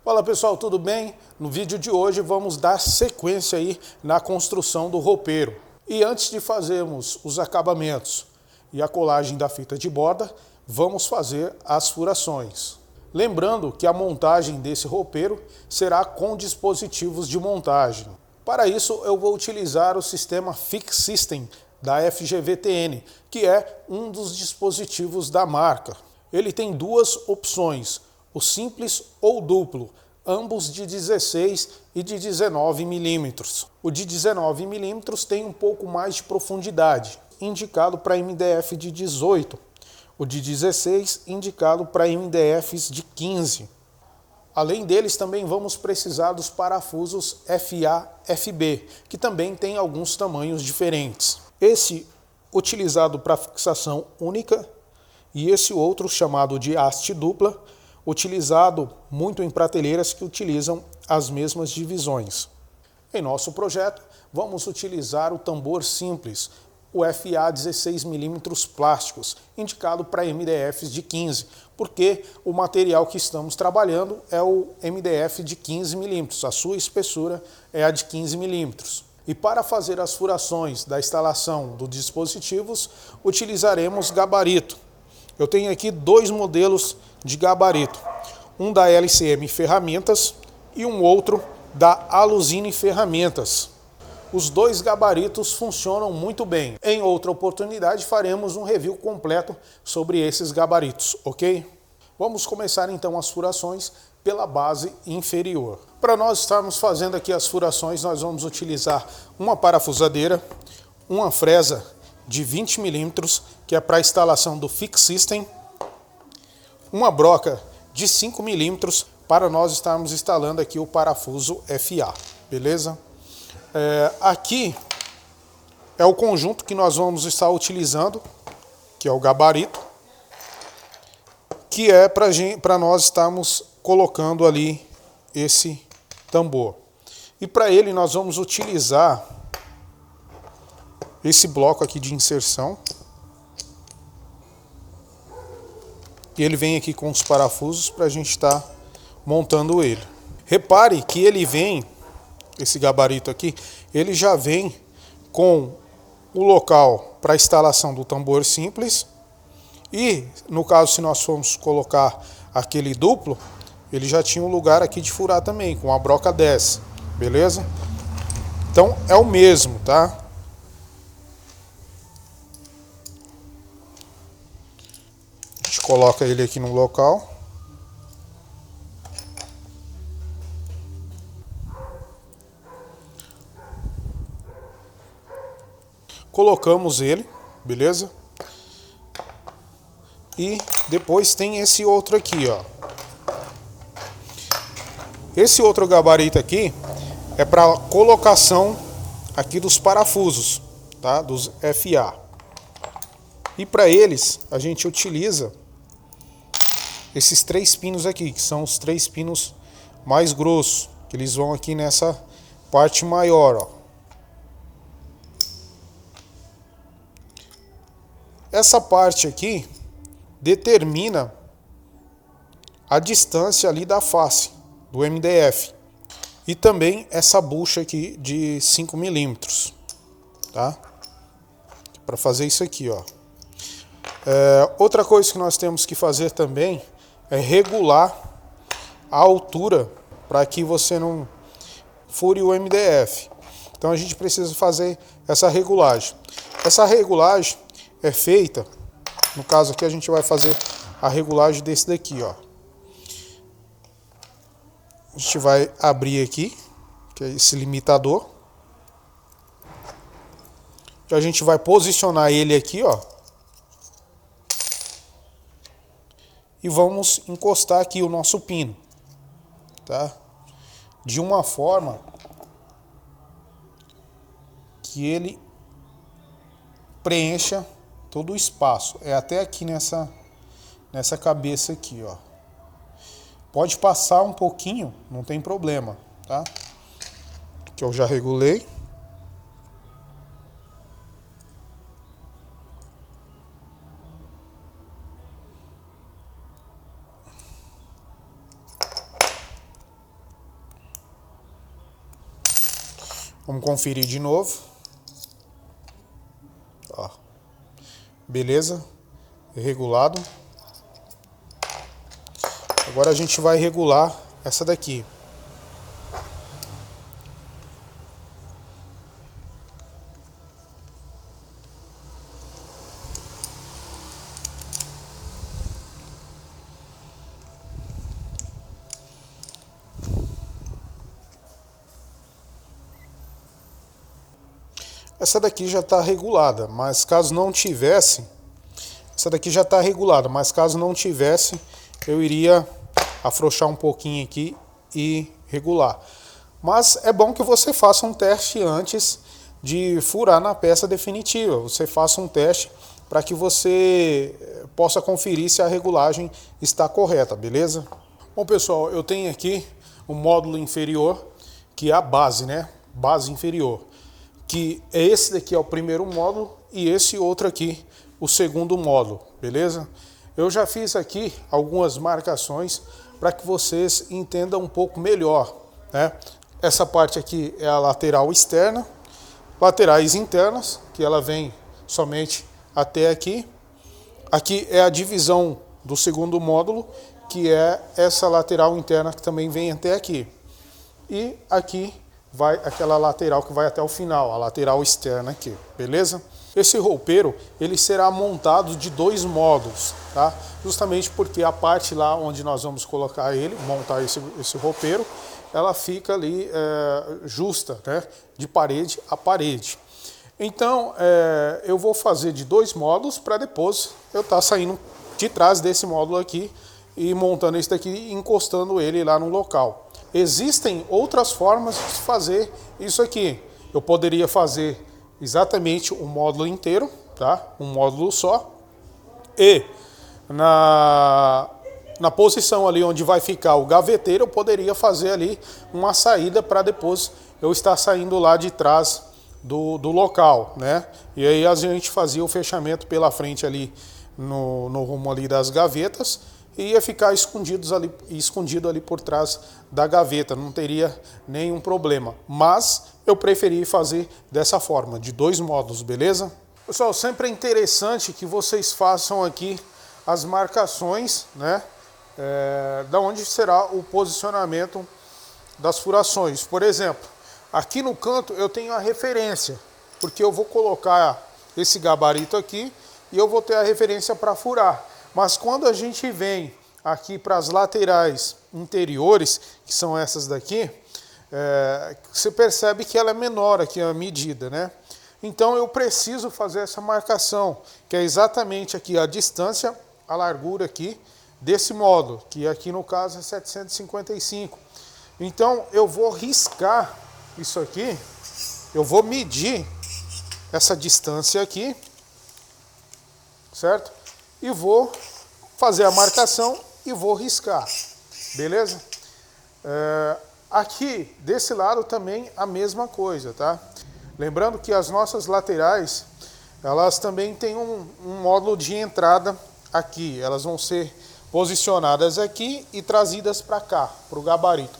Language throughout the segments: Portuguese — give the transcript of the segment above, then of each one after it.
Fala pessoal, tudo bem? No vídeo de hoje vamos dar sequência aí na construção do roupeiro. E antes de fazermos os acabamentos e a colagem da fita de borda, vamos fazer as furações. Lembrando que a montagem desse roupeiro será com dispositivos de montagem. Para isso eu vou utilizar o sistema Fix System da FGV-TN, que é um dos dispositivos da marca. Ele tem duas opções, o simples ou o duplo, ambos de 16 e de 19 milímetros. O de 19 milímetros tem um pouco mais de profundidade, indicado para MDF de 18. O de 16 indicado para MDFs de 15. Além deles, também vamos precisar dos parafusos FA-FB, que também tem alguns tamanhos diferentes. Esse utilizado para fixação única e esse outro chamado de haste dupla, utilizado muito em prateleiras que utilizam as mesmas divisões. Em nosso projeto, vamos utilizar o tambor simples, o FA 16mm plásticos, indicado para MDFs de 15, porque o material que estamos trabalhando é o MDF de 15mm, a sua espessura é a de 15mm. E para fazer as furações da instalação dos dispositivos, utilizaremos gabarito. Eu tenho aqui dois modelos de gabarito, um da LCM Ferramentas e um outro da Alusine Ferramentas. Os dois gabaritos funcionam muito bem. Em outra oportunidade faremos um review completo sobre esses gabaritos, ok? Vamos começar então as furações pela base inferior. Para nós estarmos fazendo aqui as furações, nós vamos utilizar uma parafusadeira, uma fresa de 20 milímetros, que é para a instalação do Fix System, uma broca de 5 milímetros para nós estarmos instalando aqui o parafuso FA, beleza? Aqui é o conjunto que nós vamos estar utilizando, que é o gabarito, que é para nós estarmos colocando ali esse tambor. E para ele nós vamos utilizar esse bloco aqui de inserção. E ele vem aqui com os parafusos para a gente estar montando ele. Repare que ele vem, esse gabarito aqui, ele já vem com o local para instalação do tambor simples. E no caso, se nós formos colocar aquele duplo, ele já tinha um lugar aqui de furar também, com a broca 10, beleza? Então é o mesmo, tá? A gente coloca ele aqui no local. Colocamos ele, beleza? E depois tem esse outro aqui, ó. Esse outro gabarito aqui é para colocação aqui dos parafusos, tá? Dos FA. E para eles a gente utiliza esses 3 pinos aqui, que são os 3 pinos mais grossos, que eles vão aqui nessa parte maior, ó. Essa parte aqui determina a distância ali da face do MDF e também essa bucha aqui de 5 milímetros, tá? Para fazer isso aqui, ó. Outra coisa que nós temos que fazer também é regular a altura para que você não fure o MDF. Então a gente precisa fazer essa regulagem. Essa regulagem é feita, no caso aqui a gente vai fazer a regulagem desse daqui, ó. A gente vai abrir aqui, que é esse limitador. E a gente vai posicionar ele aqui, ó. E vamos encostar aqui o nosso pino, tá? De uma forma que ele preencha todo o espaço. É até aqui nessa cabeça aqui, ó. Pode passar um pouquinho, não tem problema, tá? Que eu já regulei. Vamos conferir de novo. Ó. Beleza? Regulado. Agora a gente vai regular essa daqui. Essa daqui já está regulada, mas caso não tivesse, essa daqui já está regulada, mas caso não tivesse, eu iria afrouxar um pouquinho aqui e regular. Mas é bom que você faça um teste antes de furar na peça definitiva. Você faça um teste para que você possa conferir se a regulagem está correta, beleza? Bom, pessoal, eu tenho aqui o módulo inferior, que é a base, né? Base inferior. Que é esse daqui é o primeiro módulo e esse outro aqui o segundo módulo, beleza? Eu já fiz aqui algumas marcações para que vocês entendam um pouco melhor, né? Essa parte aqui é a lateral externa, laterais internas, que ela vem somente até aqui. Aqui é a divisão do segundo módulo, que é essa lateral interna que também vem até aqui. E aqui vai aquela lateral que vai até o final, a lateral externa aqui, beleza? Esse roupeiro, ele será montado de 2 módulos, tá? Justamente porque a parte lá onde nós vamos colocar ele, montar esse roupeiro, ela fica ali justa, né? De parede a parede. Então, eu vou fazer de 2 módulos para depois eu estar saindo de trás desse módulo aqui e montando esse daqui e encostando ele lá no local. Existem outras formas de fazer isso aqui. Eu poderia fazer exatamente o módulo inteiro, tá? Um módulo só. E na posição ali onde vai ficar o gaveteiro, eu poderia fazer ali uma saída para depois eu estar saindo lá de trás do local, né? E aí a gente fazia o fechamento pela frente ali no rumo ali das gavetas e ia ficar escondido ali por trás da gaveta, não teria nenhum problema. Mas eu preferi fazer dessa forma, de 2 módulos, beleza? Pessoal, sempre é interessante que vocês façam aqui as marcações, né? Da onde será o posicionamento das furações. Por exemplo, aqui no canto eu tenho a referência, porque eu vou colocar esse gabarito aqui e eu vou ter a referência para furar. Mas quando a gente vem aqui para as laterais interiores, que são essas daqui, você percebe que ela é menor aqui a medida, né? Então eu preciso fazer essa marcação, que é exatamente aqui a distância, a largura aqui desse módulo, que aqui no caso é 755. Então eu vou riscar isso aqui, eu vou medir essa distância aqui, certo? E vou fazer a marcação e vou riscar, beleza? Aqui desse lado também a mesma coisa, tá? Lembrando que as nossas laterais, elas também têm um módulo de entrada aqui, elas vão ser posicionadas aqui e trazidas para cá, para o gabarito.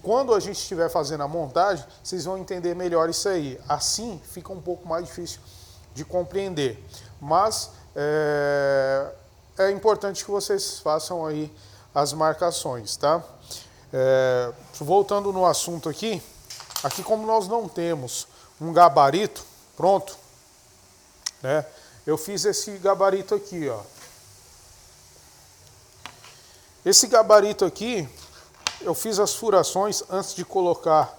Quando a gente estiver fazendo a montagem, vocês vão entender melhor isso aí. Assim fica um pouco mais difícil de compreender, mas é importante que vocês façam aí as marcações, tá? Voltando no assunto aqui como nós não temos um gabarito pronto, né? Eu fiz esse gabarito aqui, ó. Esse gabarito aqui, eu fiz as furações antes de colocar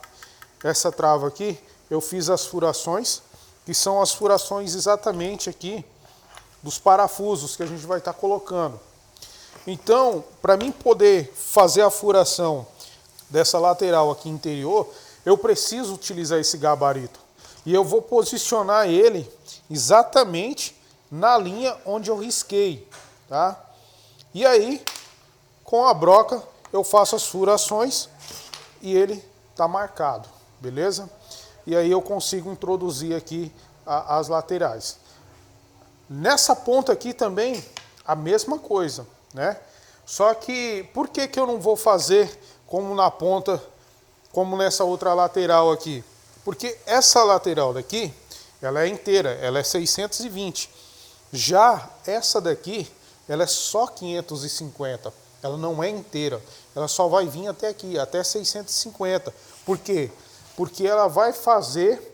essa trava aqui. Eu fiz as furações, que são as furações exatamente aqui dos parafusos que a gente vai estar colocando. Então, para mim poder fazer a furação dessa lateral aqui interior, eu preciso utilizar esse gabarito. E eu vou posicionar ele exatamente na linha onde eu risquei, tá? E aí, com a broca, eu faço as furações e ele está marcado, beleza? E aí eu consigo introduzir aqui as laterais. Nessa ponta aqui também, a mesma coisa, né? Só que, por que eu não vou fazer como na ponta, como nessa outra lateral aqui? Porque essa lateral daqui, ela é inteira, ela é 620. Já essa daqui, ela é só 550. Ela não é inteira. Ela só vai vir até aqui, até 650. Por quê? Porque ela vai fazer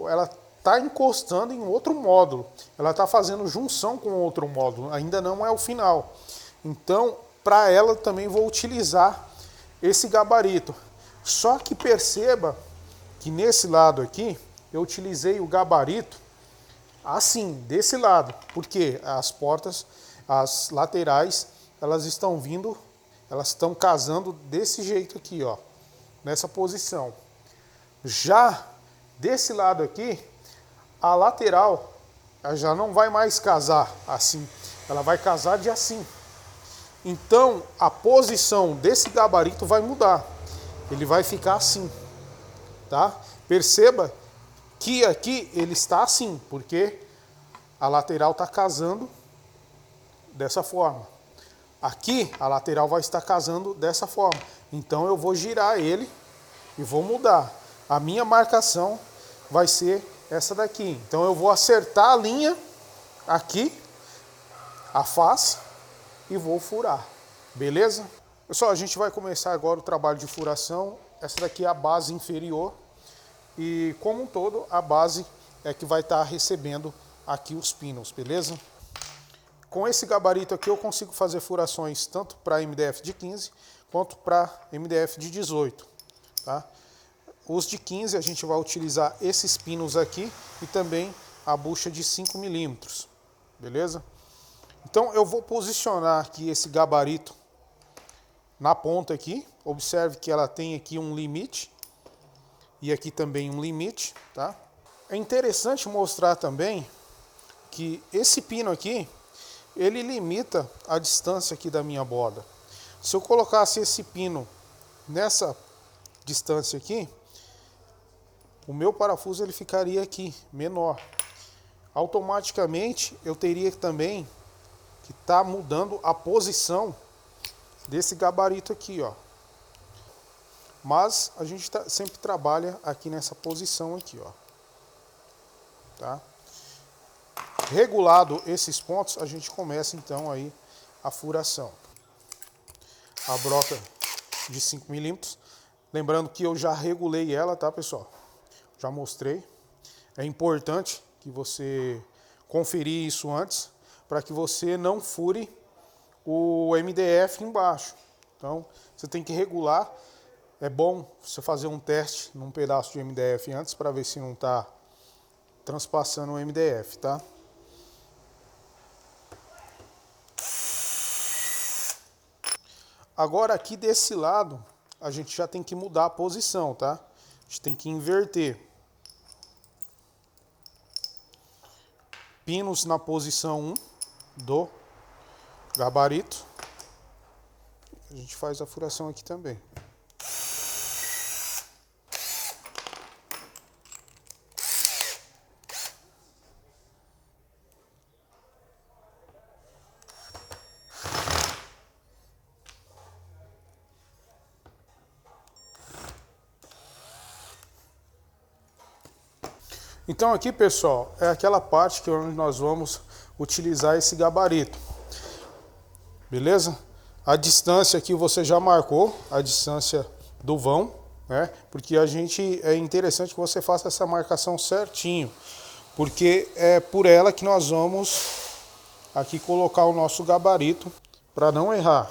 ela está encostando em outro módulo. Ela está fazendo junção com outro módulo. Ainda não é o final. Então, para ela também vou utilizar esse gabarito. Só que perceba que nesse lado aqui, eu utilizei o gabarito assim, desse lado. Porque as portas, as laterais, elas estão vindo, elas estão casando desse jeito aqui, ó. Nessa posição. Já desse lado aqui, a lateral ela já não vai mais casar assim. Ela vai casar de assim. Então, a posição desse gabarito vai mudar. Ele vai ficar assim, tá? Perceba que aqui ele está assim, porque a lateral está casando dessa forma. Aqui, a lateral vai estar casando dessa forma. Então, eu vou girar ele e vou mudar. A minha marcação vai ser essa daqui. Então, eu vou acertar a linha aqui, a face, e vou furar. Beleza? Pessoal, a gente vai começar agora o trabalho de furação. Essa daqui é a base inferior. E, como um todo, a base é que vai estar recebendo aqui os pinos, beleza? Com esse gabarito aqui eu consigo fazer furações tanto para MDF de 15 quanto para MDF de 18. Tá? Os de 15 a gente vai utilizar esses pinos aqui e também a bucha de 5 milímetros. Beleza? Então eu vou posicionar aqui esse gabarito na ponta aqui. Observe que ela tem aqui um limite e aqui também um limite. Tá? É interessante mostrar também que esse pino aqui, ele limita a distância aqui da minha borda. Se eu colocasse esse pino nessa distância aqui, o meu parafuso ele ficaria aqui, menor. Automaticamente eu teria também que estar mudando a posição desse gabarito aqui, ó. Mas a gente sempre trabalha aqui nessa posição aqui, ó. Tá? Regulado esses pontos, a gente começa então aí a furação. A broca de 5 milímetros. Lembrando que eu já regulei ela, tá, pessoal? Já mostrei. É importante que você conferir isso antes, para que você não fure o MDF embaixo. Então, você tem que regular. É bom você fazer um teste num pedaço de MDF antes, para ver se não está transpassando o MDF, tá? Agora aqui desse lado, a gente já tem que mudar a posição, tá? A gente tem que inverter. Pinos na posição 1 do gabarito. A gente faz a furação aqui também. Então aqui, pessoal, é aquela parte que onde nós vamos utilizar esse gabarito. Beleza? A distância aqui você já marcou, a distância do vão, né? Porque é interessante que você faça essa marcação certinho, porque é por ela que nós vamos aqui colocar o nosso gabarito para não errar.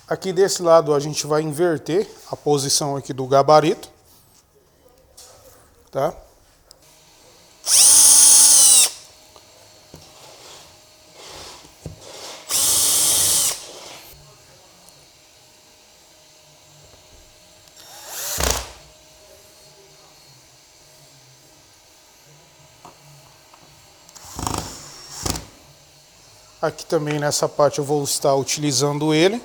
Aqui desse lado a gente vai inverter a posição aqui do gabarito, tá? Aqui também nessa parte eu vou estar utilizando ele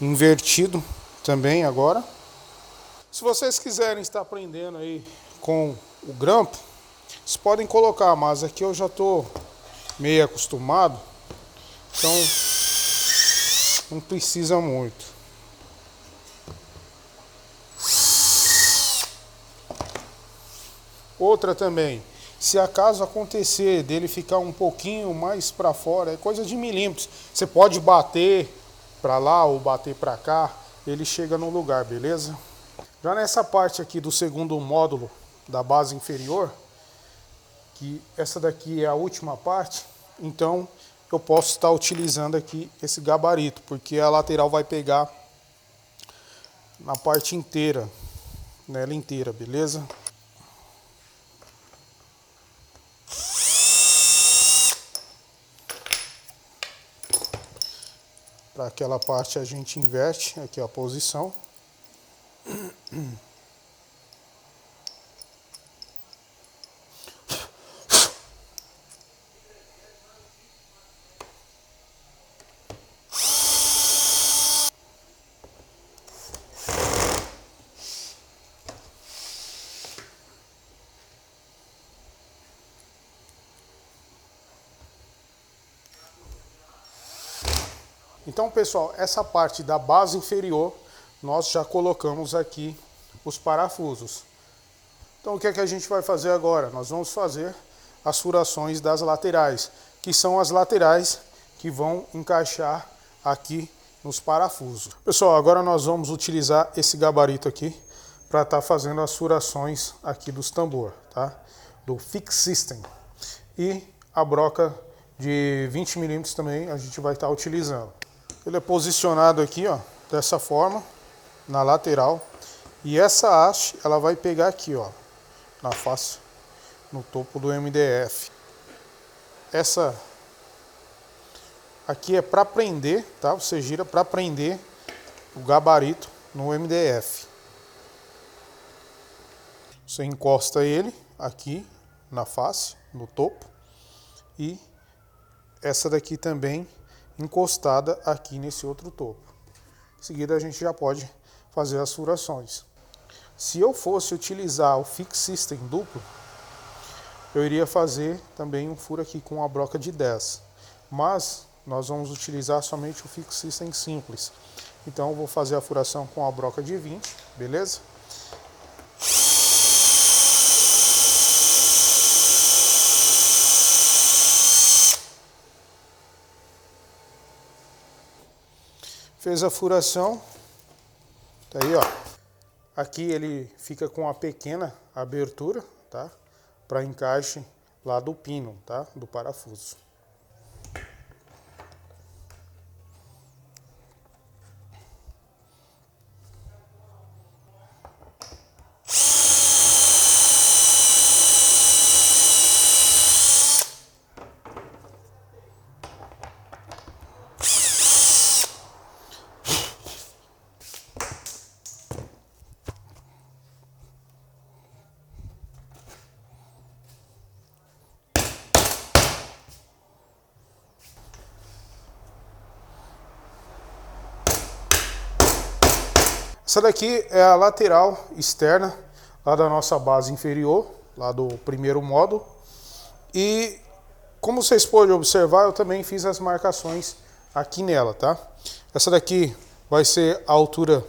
invertido também agora. Se vocês quiserem estar prendendo aí com o grampo, vocês podem colocar, mas aqui eu já estou meio acostumado, então não precisa muito. Outra também, se acaso acontecer dele ficar um pouquinho mais para fora, é coisa de milímetros, você pode bater para lá ou bater para cá, ele chega no lugar, beleza? Já nessa parte aqui do segundo módulo da base inferior, que essa daqui é a última parte, então eu posso estar utilizando aqui esse gabarito, porque a lateral vai pegar na parte inteira, nela inteira, beleza? Para aquela parte a gente inverte aqui a posição. Então, pessoal, essa parte da base inferior, nós já colocamos aqui os parafusos. Então, o que é que a gente vai fazer agora? Nós vamos fazer as furações das laterais, que são as laterais que vão encaixar aqui nos parafusos. Pessoal, agora nós vamos utilizar esse gabarito aqui para estar fazendo as furações aqui dos tambor, tá? Do Fix System. E a broca de 20 milímetros também a gente vai estar utilizando. Ele é posicionado aqui, ó, dessa forma, na lateral. E essa haste, ela vai pegar aqui, ó, na face, no topo do MDF. Essa aqui é para prender, tá? Você gira para prender o gabarito no MDF. Você encosta ele aqui na face, no topo. E essa daqui também encostada aqui nesse outro topo. Em seguida a gente já pode fazer as furações. Se eu fosse utilizar o Fix System duplo, eu iria fazer também um furo aqui com a broca de 10. Mas nós vamos utilizar somente o Fix System simples. Então eu vou fazer a furação com a broca de 20, beleza? Fez a furação, tá aí, ó. Aqui ele fica com uma pequena abertura, tá? Para encaixe lá do pino, tá? Do parafuso. Essa daqui é a lateral externa lá da nossa base inferior, lá do primeiro módulo. E como vocês podem observar, eu também fiz as marcações aqui nela, tá? Essa daqui vai ser a altura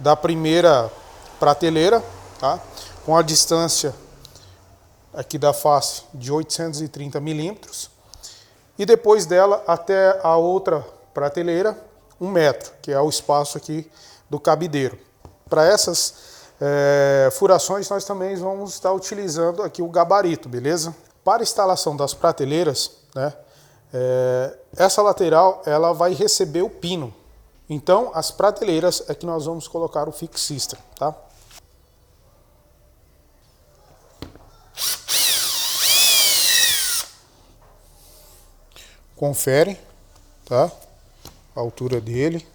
da primeira prateleira, tá? Com a distância aqui da face de 830 milímetros. E depois dela até a outra prateleira, 1 metro, que é o espaço aqui do cabideiro. Para essas furações nós também vamos estar utilizando aqui o gabarito, beleza? Para a instalação das prateleiras, né, essa lateral ela vai receber o pino. Então as prateleiras é que nós vamos colocar o Fix System, tá? Confere, tá? A altura dele.